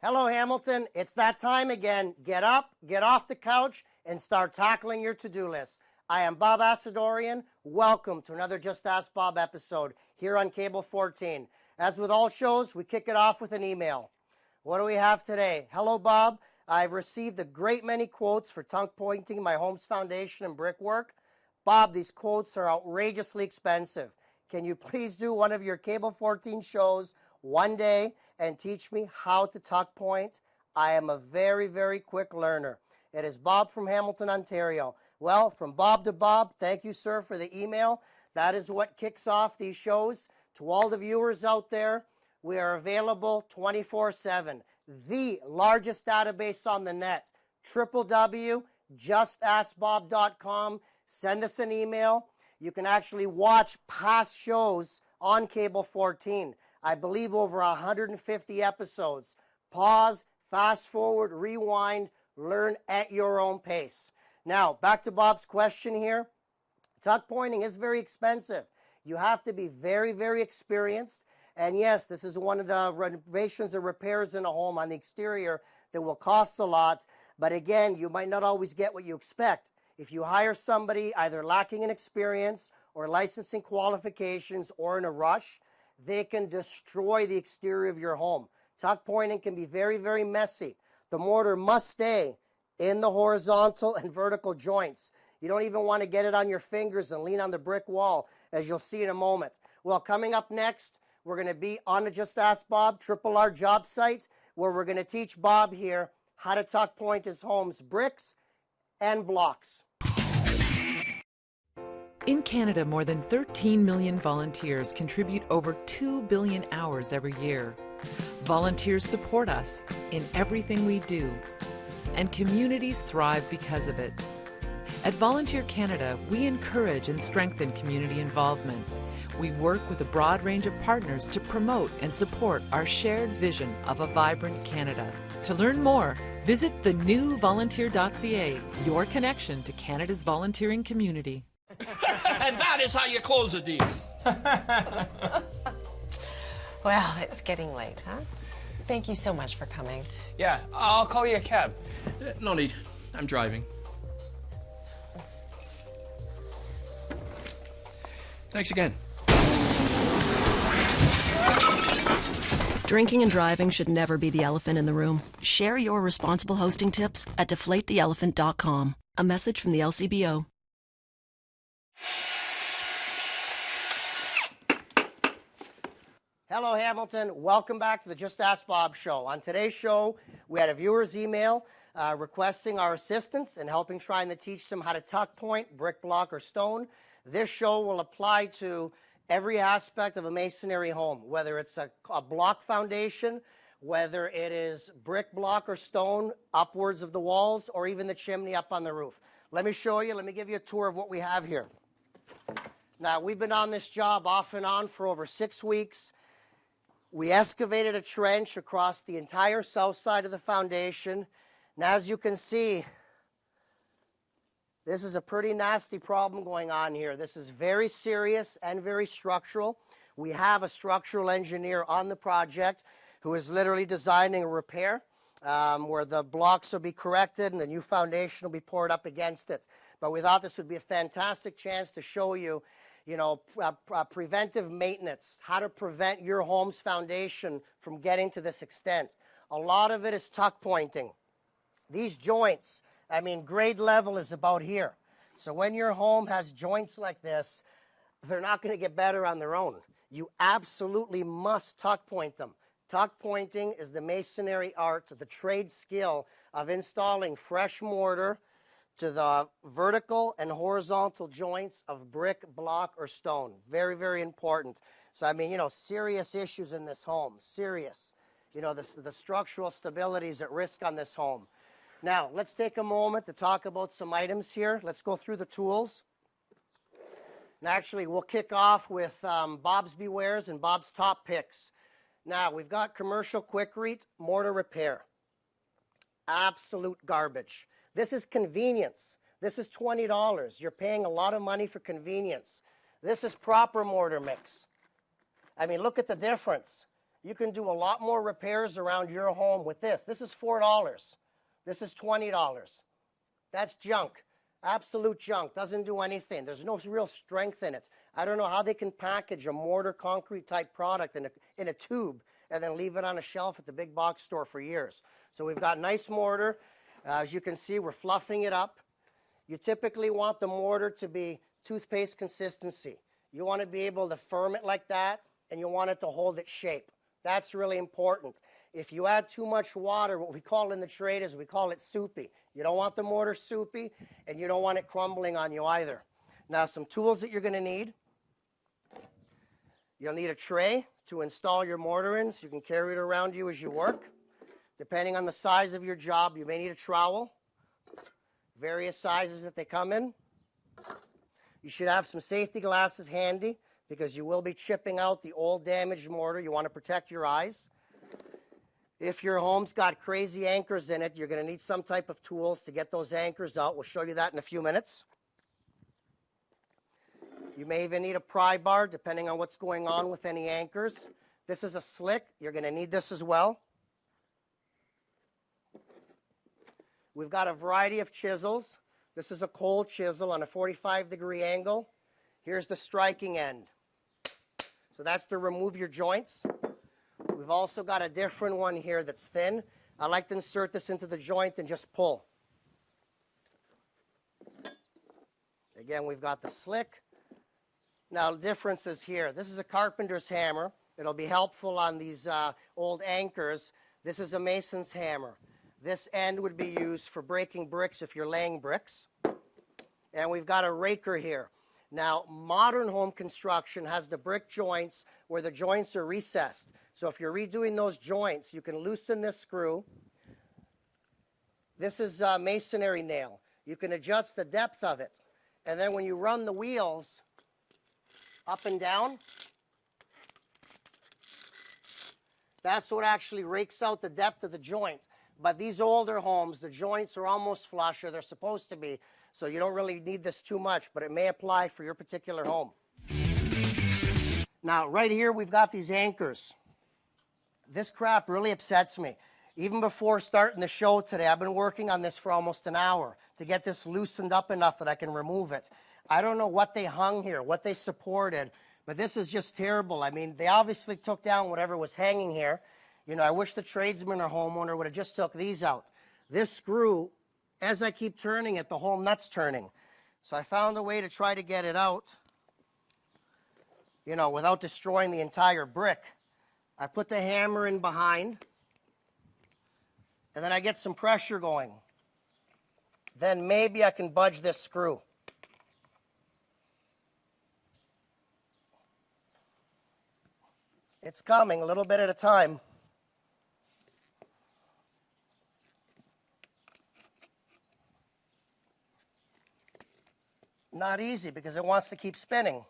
Hello, Hamilton. It's that time again. Get up, get off the couch, and start tackling your to-do list. I am Bob Assadourian. Welcome to another Just Ask Bob episode here on Cable 14. As with all shows, we kick it off with an email. What do we have today? Hello, Bob. I've received a great many quotes for tuckpointing my home's foundation and brickwork. Bob, these quotes are outrageously expensive. Can you please do one of your Cable 14 shows one day and teach me how to tuck point? I am a very, very quick learner. It is Bob from Hamilton, Ontario. Well, from Bob to Bob, thank you, sir, for the email. That is what kicks off these shows. To all the viewers out there, we are available 24/7. The largest database on the net, www.justaskbob.com. Send us an email. You can actually watch past shows on Cable 14. I believe over 150 episodes. Pause, fast forward, rewind, learn at your own pace. Now, back to Bob's question here. Tuck pointing is very expensive. You have to be very, very experienced. And yes, this is one of the renovations or repairs in a home on the exterior that will cost a lot. But again, you might not always get what you expect. If you hire somebody either lacking in experience or licensing qualifications or in a rush, they can destroy the exterior of your home. Tuck pointing can be very, very messy. The mortar must stay in the horizontal and vertical joints. You don't even want to get it on your fingers and lean on the brick wall, as you'll see in a moment. Well, coming up next, we're going to be on the Just Ask Bob R job site, where we're going to teach Bob here how to tuck point his home's bricks and blocks. In Canada, more than 13 million volunteers contribute over 2 billion hours every year. Volunteers support us in everything we do, and communities thrive because of it. At Volunteer Canada, we encourage and strengthen community involvement. We work with a broad range of partners to promote and support our shared vision of a vibrant Canada. To learn more, visit thenewvolunteer.ca, your connection to Canada's volunteering community. And that is how you close a deal. Well, it's getting late, huh? Thank you so much for coming. Yeah, I'll call you a cab. No need. I'm driving. Thanks again. Drinking and driving should never be the elephant in the room. Share your responsible hosting tips at deflatetheelephant.com. A message from the LCBO. Hello, Hamilton. Welcome back to the Just Ask Bob show. On today's show, we had a viewer's email requesting our assistance in helping trying to teach them how to tuck point, brick, block, or stone. This show will apply to every aspect of a masonry home, whether it's a block foundation, whether it is brick, block, or stone upwards of the walls, or even the chimney up on the roof. Let me show you. Let me give you a tour of what we have here. Now, we've been on this job off and on for over 6 weeks. We excavated a trench across the entire south side of the foundation. Now, as you can see, this is a pretty nasty problem going on here. This is very serious and very structural. We have a structural engineer on the project who is literally designing a repair where the blocks will be corrected and the new foundation will be poured up against it. But we thought this would be a fantastic chance to show you, preventive maintenance, how to prevent your home's foundation from getting to this extent. A lot of it is tuck pointing. These joints, grade level is about here. So when your home has joints like this, they're not going to get better on their own. You absolutely must tuck point them. Tuck pointing is the masonry art, the trade skill of installing fresh mortar to the vertical and horizontal joints of brick, block, or stone. Very, very important. So, serious issues in this home. Serious. The structural stability is at risk on this home. Now, let's take a moment to talk about some items here. Let's go through the tools. And actually, we'll kick off with Bob's Bewares and Bob's Top Picks. Now, we've got commercial quick-rete mortar repair. Absolute garbage. This is convenience. This is $20. You're paying a lot of money for convenience. This is proper mortar mix. Look at the difference. You can do a lot more repairs around your home with this. This is $4. This is $20. That's junk. Absolute junk. Doesn't do anything. There's no real strength in it. I don't know how they can package a mortar concrete type product in a tube and then leave it on a shelf at the big box store for years. So we've got nice mortar. As you can see, we're fluffing it up. You typically want the mortar to be toothpaste consistency. You want to be able to firm it like that, and you want it to hold its shape. That's really important. If you add too much water, what we call in the trade is we call it soupy. You don't want the mortar soupy, and you don't want it crumbling on you either. Now, some tools that you're going to need. You'll need a tray to install your mortar in, so you can carry it around you as you work. Depending on the size of your job, you may need a trowel. Various sizes that they come in. You should have some safety glasses handy because you will be chipping out the old damaged mortar. You want to protect your eyes. If your home's got crazy anchors in it, you're going to need some type of tools to get those anchors out. We'll show you that in a few minutes. You may even need a pry bar depending on what's going on with any anchors. This is a slick. You're going to need this as well. We've got a variety of chisels. This is a cold chisel on a 45-degree angle. Here's the striking end. So that's to remove your joints. We've also got a different one here that's thin. I like to insert this into the joint and just pull. Again, we've got the slick. Now, the difference is here. This is a carpenter's hammer. It'll be helpful on these old anchors. This is a mason's hammer. This end would be used for breaking bricks if you're laying bricks. And we've got a raker here. Now, modern home construction has the brick joints where the joints are recessed. So if you're redoing those joints, you can loosen this screw. This is a masonry nail. You can adjust the depth of it. And then when you run the wheels up and down, that's what actually rakes out the depth of the joint. But these older homes, the joints are almost flush, or they're supposed to be, so you don't really need this too much, but it may apply for your particular home. Now, right here, we've got these anchors. This crap really upsets me. Even before starting the show today, I've been working on this for almost an hour to get this loosened up enough that I can remove it. I don't know what they hung here, what they supported, but this is just terrible. I mean, they obviously took down whatever was hanging here. You know, I wish the tradesman or homeowner would have just took these out. This screw, as I keep turning it, the whole nut's turning. So I found a way to try to get it out, you know, without destroying the entire brick. I put the hammer in behind, and then I get some pressure going. Then maybe I can budge this screw. It's coming a little bit at a time. Not easy because it wants to keep spinning.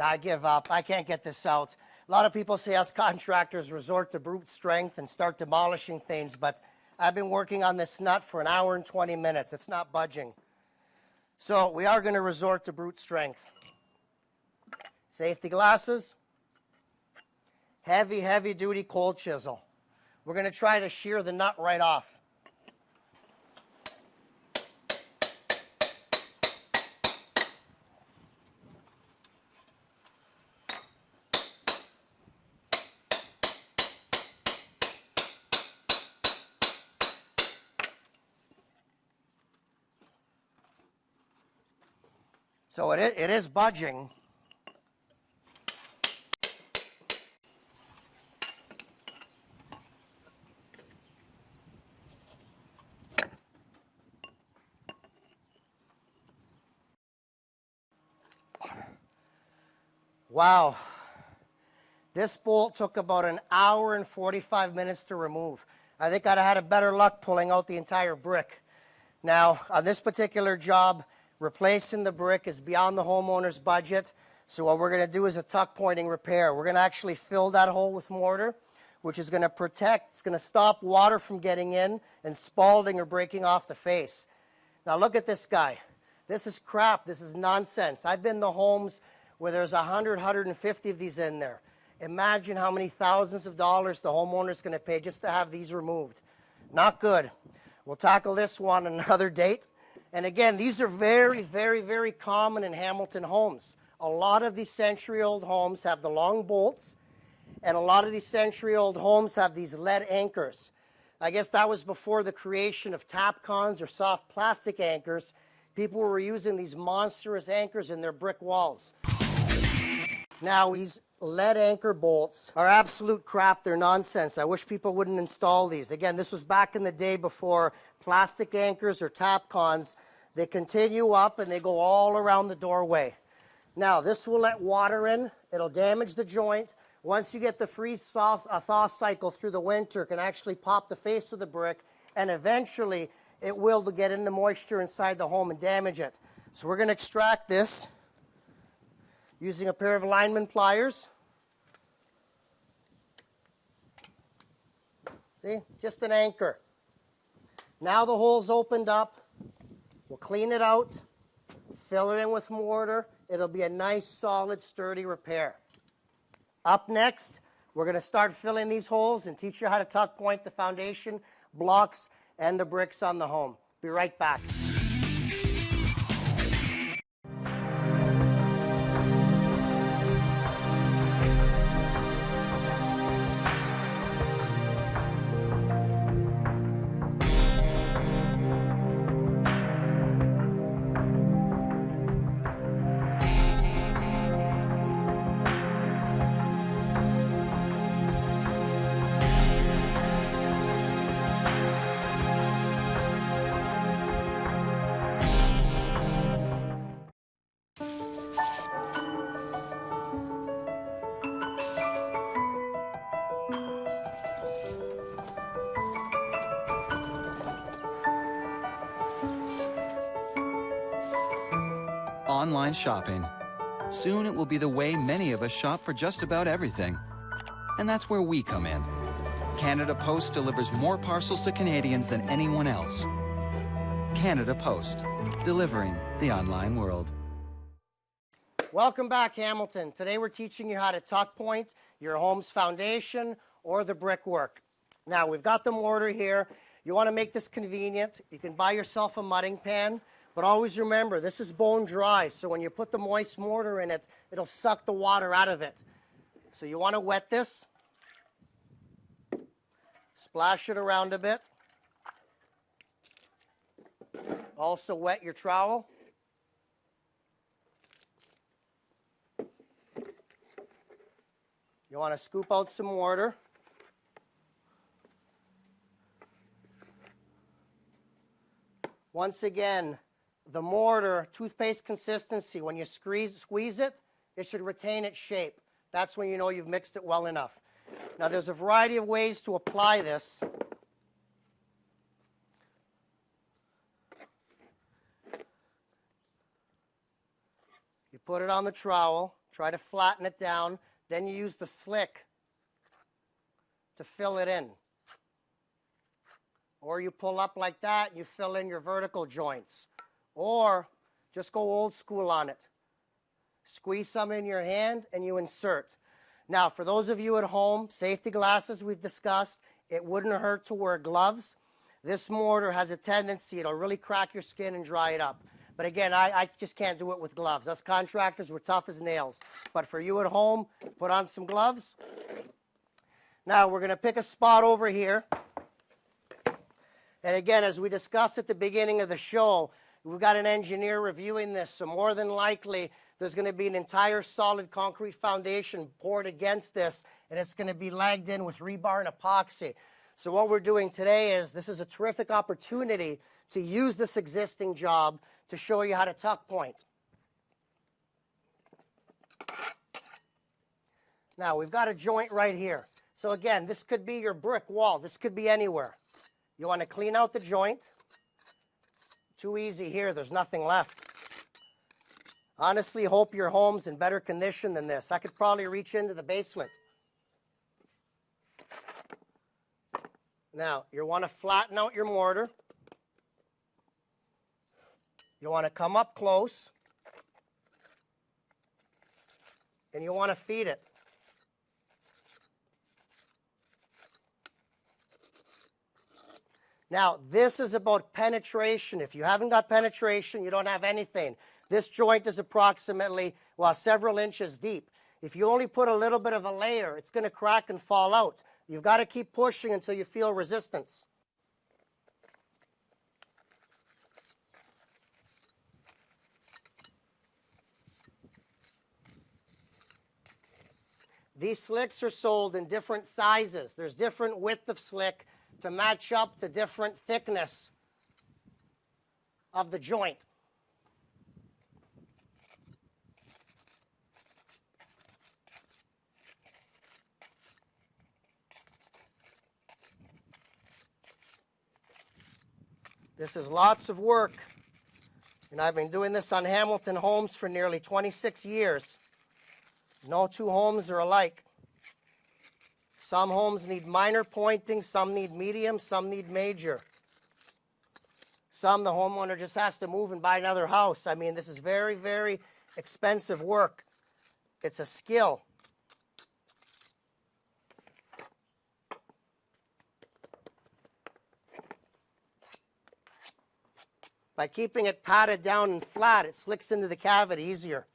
I give up. I can't get this out. A lot of people say us contractors resort to brute strength and start demolishing things, but I've been working on this nut for an hour and 20 minutes. It's not budging. So we are going to resort to brute strength. Safety glasses. Heavy, heavy-duty cold chisel. We're going to try to shear the nut right off. So it is budging. Wow. This bolt took about an hour and 45 minutes to remove. I think I'd have had a better luck pulling out the entire brick. Now, on this particular job, replacing the brick is beyond the homeowner's budget. So what we're going to do is a tuck pointing repair. We're going to actually fill that hole with mortar, which is going to protect, it's going to stop water from getting in and spalling or breaking off the face. Now look at this guy. This is crap. This is nonsense. I've been in the homes where there's 100, 150 of these in there. Imagine how many thousands of dollars the homeowner's going to pay just to have these removed. Not good. We'll tackle this one on another date. And again, these are very, very, very common in Hamilton homes. A lot of these century-old homes have the long bolts, and a lot of these century-old homes have these lead anchors. I guess that was before the creation of Tapcons or soft plastic anchors. People were using these monstrous anchors in their brick walls. Now, these lead anchor bolts are absolute crap. They're nonsense. I wish people wouldn't install these. Again, this was back in the day before plastic anchors or Tapcons. They continue up and they go all around the doorway. Now, this will let water in. It'll damage the joint. Once you get the freeze-thaw cycle through the winter, it can actually pop the face of the brick, and eventually it will get into moisture inside the home and damage it. So we're going to extract this using a pair of lineman pliers. See, just an anchor. Now the hole's opened up. We'll clean it out, fill it in with mortar. It'll be a nice, solid, sturdy repair. Up next, we're going to start filling these holes and teach you how to tuck point the foundation, blocks, and the bricks on the home. Be right back. Online shopping. Soon it will be the way many of us shop for just about everything. And that's where we come in. Canada Post delivers more parcels to Canadians than anyone else. Canada Post, delivering the online world. Welcome back, Hamilton. Today we're teaching you how to tuck point your home's foundation or the brickwork. Now, we've got the mortar here. You want to make this convenient. You can buy yourself a mudding pan, but always remember, this is bone dry, so when you put the moist mortar in it, it'll suck the water out of it. So you want to wet this. Splash it around a bit. Also wet your trowel. You want to scoop out some mortar. Once again, the mortar, toothpaste consistency, when you squeeze it, it should retain its shape. That's when you know you've mixed it well enough. Now, there's a variety of ways to apply this. You put it on the trowel, try to flatten it down, then you use the slick to fill it in. Or you pull up like that, and you fill in your vertical joints. Or just go old school on it. Squeeze some in your hand and you insert. Now, for those of you at home, safety glasses we've discussed, it wouldn't hurt to wear gloves. This mortar has a tendency, it'll really crack your skin and dry it up. But again, I just can't do it with gloves. Us contractors, we're tough as nails. But for you at home, put on some gloves. Now, we're going to pick a spot over here. And again, as we discussed at the beginning of the show, we've got an engineer reviewing this, so more than likely there's going to be an entire solid concrete foundation poured against this, and it's going to be lagged in with rebar and epoxy. So what we're doing today is, this is a terrific opportunity to use this existing job to show you how to tuck point. Now, we've got a joint right here. So again, this could be your brick wall. This could be anywhere. You want to clean out the joint. Too easy here. There's nothing left. Honestly, hope your home's in better condition than this. I could probably reach into the basement. Now, you want to flatten out your mortar. You want to come up close, and you want to feed it. Now, this is about penetration. If you haven't got penetration, you don't have anything. This joint is approximately, well, several inches deep. If you only put a little bit of a layer, it's going to crack and fall out. You've got to keep pushing until you feel resistance. These slicks are sold in different sizes. There's different width of slick to match up to different thickness of the joint. This is lots of work, and I've been doing this on Hamilton homes for nearly 26 years. No two homes are alike. Some homes need minor pointing, some need medium, some need major. Some the homeowner just has to move and buy another house. I mean, this is very, very expensive work. It's a skill. By keeping it patted down and flat, it slicks into the cavity easier.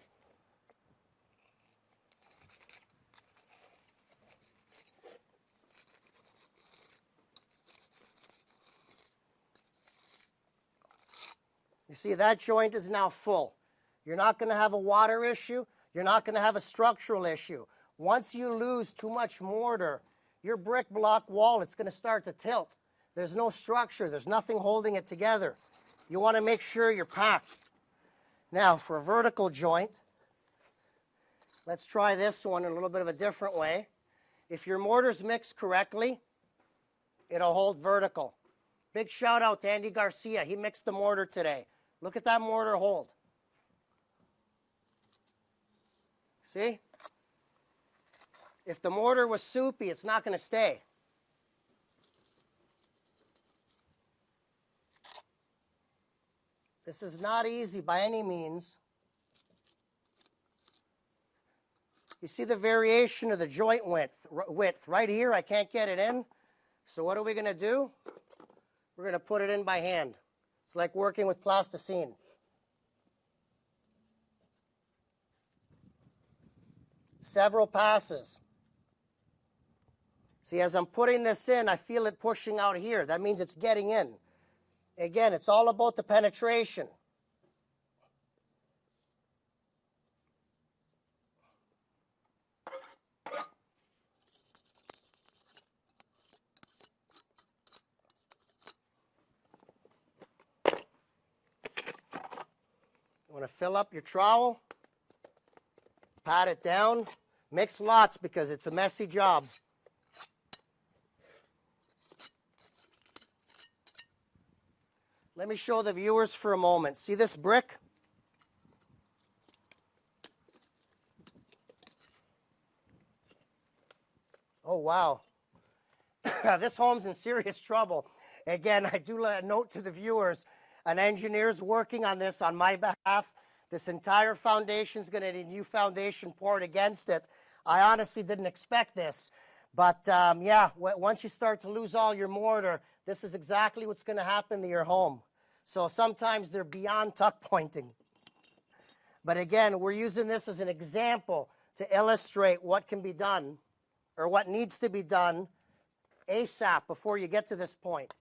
You see, that joint is now full. You're not going to have a water issue. You're not going to have a structural issue. Once you lose too much mortar, your brick block wall, it's going to start to tilt. There's no structure. There's nothing holding it together. You want to make sure you're packed. Now, for a vertical joint, let's try this one in a little bit of a different way. If your mortar's mixed correctly, it'll hold vertical. Big shout out to Andy Garcia. He mixed the mortar today. Look at that mortar hold. See? If the mortar was soupy, it's not going to stay. This is not easy by any means. You see the variation of the joint width. Right here, I can't get it in. So what are we going to do? We're going to put it in by hand. It's like working with plasticine. Several passes. See, as I'm putting this in, I feel it pushing out here. That means it's getting in. Again, it's all about the penetration. You want to fill up your trowel, pat it down, mix lots because it's a messy job. Let me show the viewers for a moment. See this brick? Oh, wow. This home's in serious trouble. Again, I do let a note to the viewers. An engineer's working on this on my behalf. This entire foundation is going to need new foundation poured against it. I honestly didn't expect this. But, yeah, once you start to lose all your mortar, this is exactly what's going to happen to your home. So sometimes they're beyond tuck pointing. But again, we're using this as an example to illustrate what can be done or what needs to be done ASAP before you get to this point.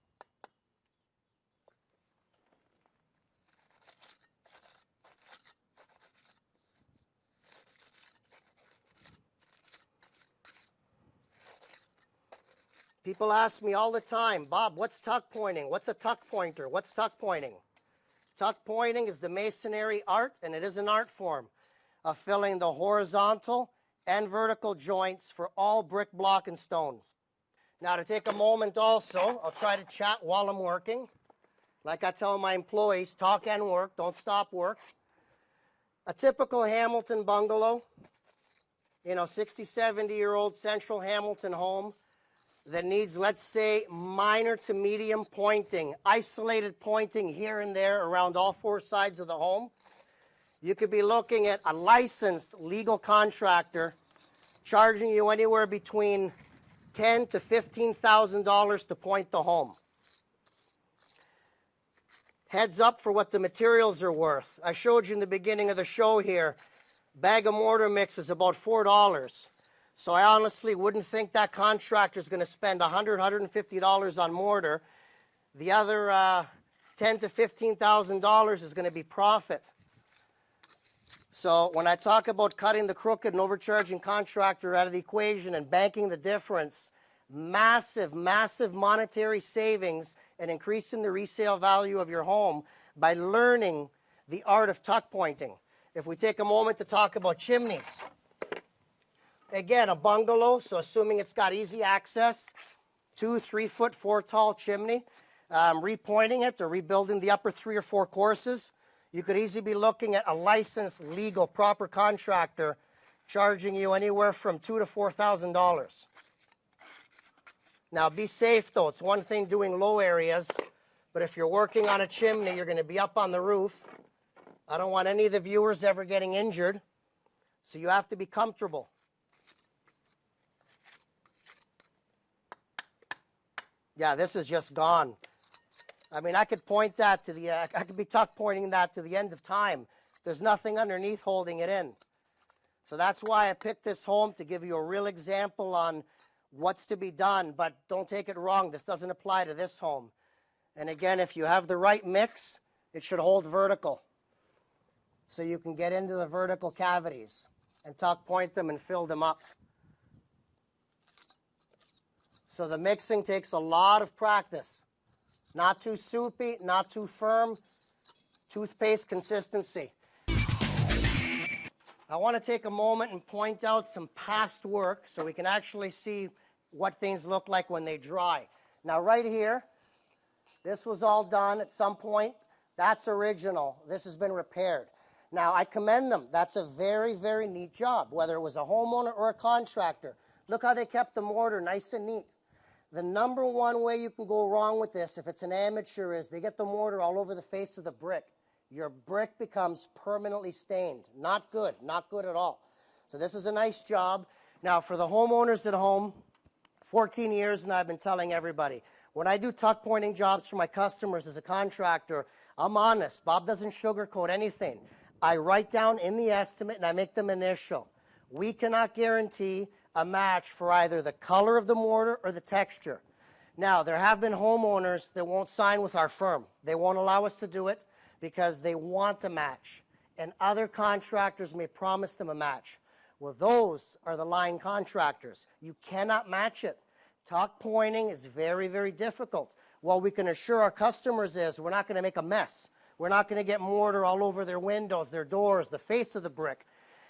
People ask me all the time, Bob, what's tuck pointing? What's a tuck pointer? What's tuck pointing? Tuck pointing is the masonry art, and it is an art form of filling the horizontal and vertical joints for all brick, block, and stone. Now, to take a moment also, I'll try to chat while I'm working. Like I tell my employees, talk and work, don't stop work. A typical Hamilton bungalow, 60, 70-year-old central Hamilton home. that needs, let's say, minor to medium pointing, isolated pointing here and there around all four sides of the home, you could be looking at a licensed legal contractor charging you anywhere between $10,000 to $15,000 to point the home. Heads up for what the materials are worth. I showed you in the beginning of the show here, bag of mortar mix is about $4. So I honestly wouldn't think that contractor is going to spend $100, $150 on mortar. The other $10,000 to $15,000 is going to be profit. So when I talk about cutting the crooked and overcharging contractor out of the equation and banking the difference, massive, massive monetary savings and increasing the resale value of your home by learning the art of tuck pointing. If we take a moment to talk about chimneys. Again, a bungalow, so assuming it's got easy access, 2, 3 foot, 4 tall chimney, repointing it or rebuilding the upper 3 or 4 courses, you could easily be looking at a licensed, legal, proper contractor charging you anywhere from $2,000 to $4,000. Now, be safe, though. It's one thing doing low areas, but if you're working on a chimney, you're going to be up on the roof. I don't want any of the viewers ever getting injured, so you have to be comfortable. Yeah, this is just gone. I mean, I could point that to the, I could be tuck pointing that to the end of time. There's nothing underneath holding it in. So that's why I picked this home, to give you a real example on what's to be done, but don't take it wrong. This doesn't apply to this home. And again, if you have the right mix, it should hold vertical. So you can get into the vertical cavities and tuck point them and fill them up. So the mixing takes a lot of practice. Not too soupy, not too firm, toothpaste consistency. I want to take a moment and point out some past work so we can actually see what things look like when they dry. Now right here, this was all done at some point. That's original. This has been repaired. Now I commend them. That's a very, very neat job, whether it was a homeowner or a contractor. Look how they kept the mortar nice and neat. The number one way you can go wrong with this, if it's an amateur, is they get the mortar all over the face of the brick. Your brick becomes permanently stained. Not good, not good at all. So this is a nice job. Now for the homeowners at home, 14 years and I've been telling everybody, when I do tuck pointing jobs for my customers as a contractor, I'm honest. Bob doesn't sugarcoat anything. I write down in the estimate and I make them initial. We cannot guarantee a match for either the color of the mortar or the texture. Now, there have been homeowners that won't sign with our firm. They won't allow us to do it because they want a match, and other contractors may promise them a match. Well, those are the line contractors. You cannot match it. Tuck pointing is very, very difficult. What we can assure our customers is we're not going to make a mess. We're not going to get mortar all over their windows, their doors, the face of the brick.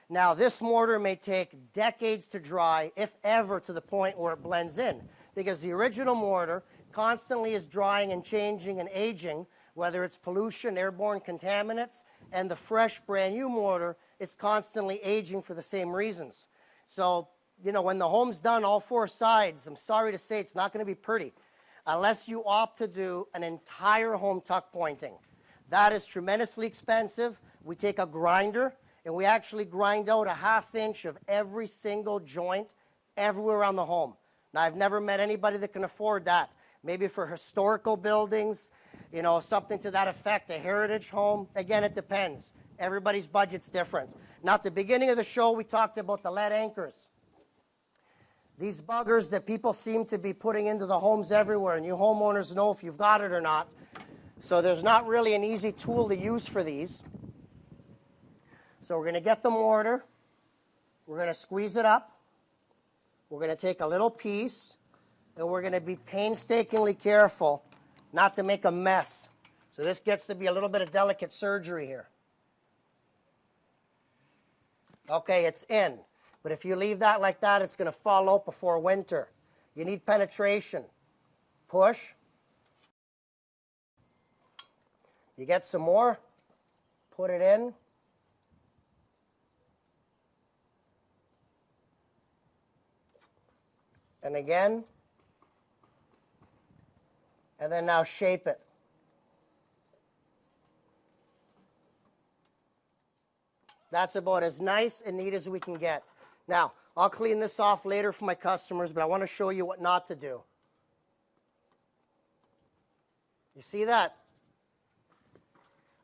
Now, this mortar may take decades to dry, if ever, to the point where it blends in, because the original mortar constantly is drying and changing and aging, whether it's pollution, airborne contaminants, and the fresh, brand new mortar is constantly aging for the same reasons. So, you know, when the home's done, all 4 sides, I'm sorry to say it's not going to be pretty, unless you opt to do an entire home tuck pointing. That is tremendously expensive. We take a grinder, and we actually grind out a 1/2 inch of every single joint everywhere around the home. Now, I've never met anybody that can afford that. Maybe for historical buildings, you know, something to that effect, a heritage home. Again, it depends. Everybody's budget's different. Now, at the beginning of the show, we talked about the lead anchors. These buggers that people seem to be putting into the homes everywhere, and you homeowners know if you've got it or not. So there's not really an easy tool to use for these. So we're going to get the mortar. We're going to squeeze it up. We're going to take a little piece, and we're going to be painstakingly careful not to make a mess. So this gets to be a little bit of delicate surgery here. Okay, it's in. But if you leave that like that, it's going to fall out before winter. You need penetration. Push. You get some more. Put it in. And again, And then now shape it. That's about as nice and neat as we can get. Now, I'll clean this off later for my customers, but I want to show you what not to do. You see that?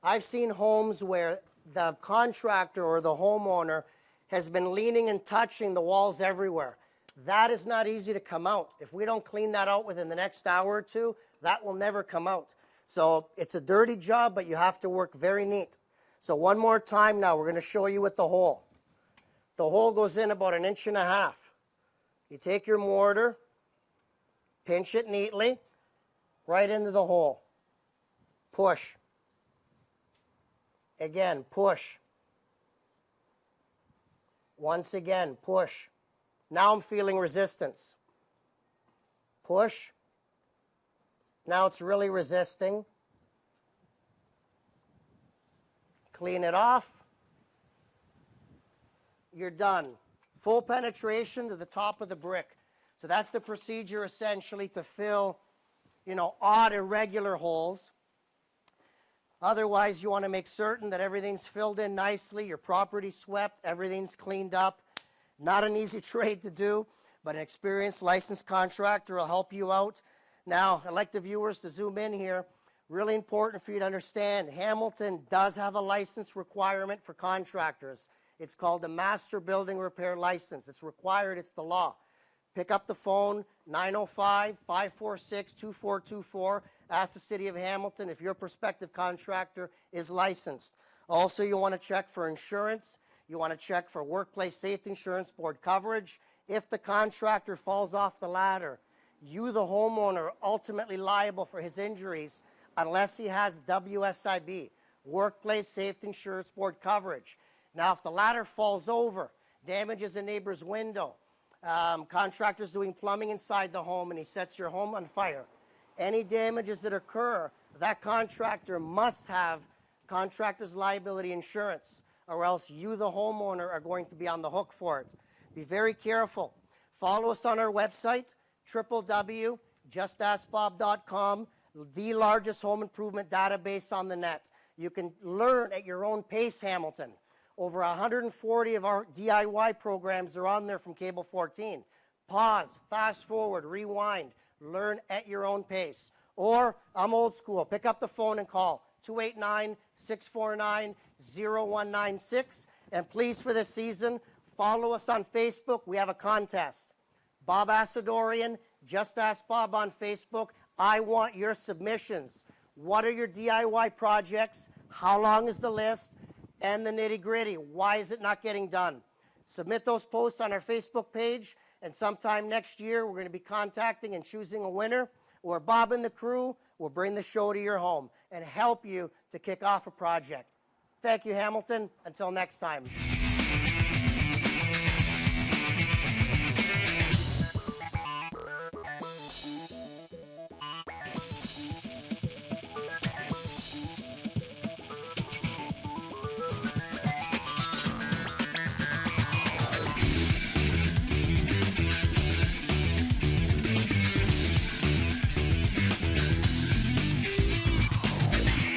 I've seen homes where the contractor or the homeowner has been leaning and touching the walls everywhere. That is not easy to come out. If we don't clean that out within the next hour or two, that will never come out. So it's a dirty job, but you have to work very neat. So one more time now, we're going to show you with the hole. The hole goes in about 1.5 inches. You take your mortar, pinch it neatly, right into the hole. Push. Again, push. Once again, push. Now I'm feeling resistance. Push. Now it's really resisting. Clean it off. You're done. Full penetration to the top of the brick. So that's the procedure essentially to fill, odd, irregular holes. Otherwise, you want to make certain that everything's filled in nicely, your property's swept, everything's cleaned up. Not an easy trade to do, but an experienced licensed contractor will help you out. Now, I'd like the viewers to zoom in here. Really important for you to understand, Hamilton does have a license requirement for contractors. It's called the Master Building Repair License. It's required, it's the law. Pick up the phone, 905-546-2424. Ask the City of Hamilton if your prospective contractor is licensed. Also, you want to check for insurance. You want to check for Workplace Safety Insurance Board coverage. If the contractor falls off the ladder, you, the homeowner, are ultimately liable for his injuries unless he has WSIB, Workplace Safety Insurance Board coverage. Now, if the ladder falls over, damages a neighbor's window, contractor's doing plumbing inside the home and he sets your home on fire, any damages that occur, that contractor must have contractor's liability insurance, or else you, the homeowner, are going to be on the hook for it. Be very careful. Follow us on our website, www.justaskbob.com, the largest home improvement database on the net. You can learn at your own pace, Hamilton. Over 140 of our DIY programs are on there from Cable 14. Pause, fast forward, rewind, learn at your own pace. Or, I'm old school, pick up the phone and call 289-649-0196. And please, for this season, follow us on Facebook. We have a contest. Bob Assadourian, Just Ask Bob on Facebook. I want your submissions. What are your DIY projects? How long is the list? And the nitty-gritty. Why is it not getting done? Submit those posts on our Facebook page, and sometime next year we're going to be contacting and choosing a winner, where Bob and the crew will bring the show to your home and help you to kick off a project. Thank you, Hamilton. Until next time.